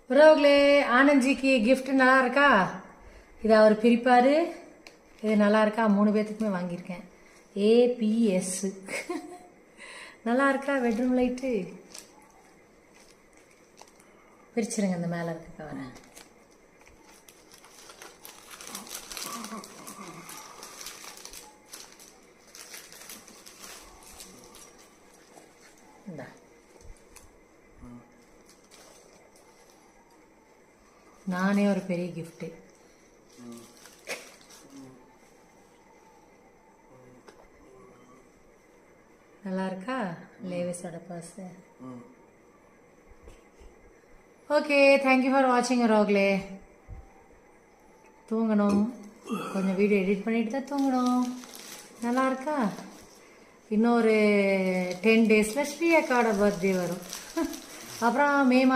உறவுகளே, ஆனந்த்ஜிக்கு gift நல்லா இருக்கா? இது அவர் பிரிப்பாரு. இது நல்லா இருக்கா? 3 பேர்த்துக்குமே வாங்கியிருக்கேன். ஏபிஎஸ் நல்லா இருக்கா? பெட்ரூம் லைட்டு பிரிச்சிருங்க. இந்த மேலே இருக்க கவரை. இந்தா நானே ஒரு பெரிய கிஃப்ட்டு. நல்லா இருக்கா? லேவிஸோட பர்ஸ். ஓகே, தேங்க்யூ ஃபார் வாட்சிங் ரோக்லே. தூங்கணும். கொஞ்சம் வீடியோ எடிட் பண்ணிட்டு தான் தூங்கணும். நல்லா இருக்கா? இன்னொரு 10 days ஸ்ரீ அக்காவோட பர்த்டே வரும். அப்புறம் மே மாதம்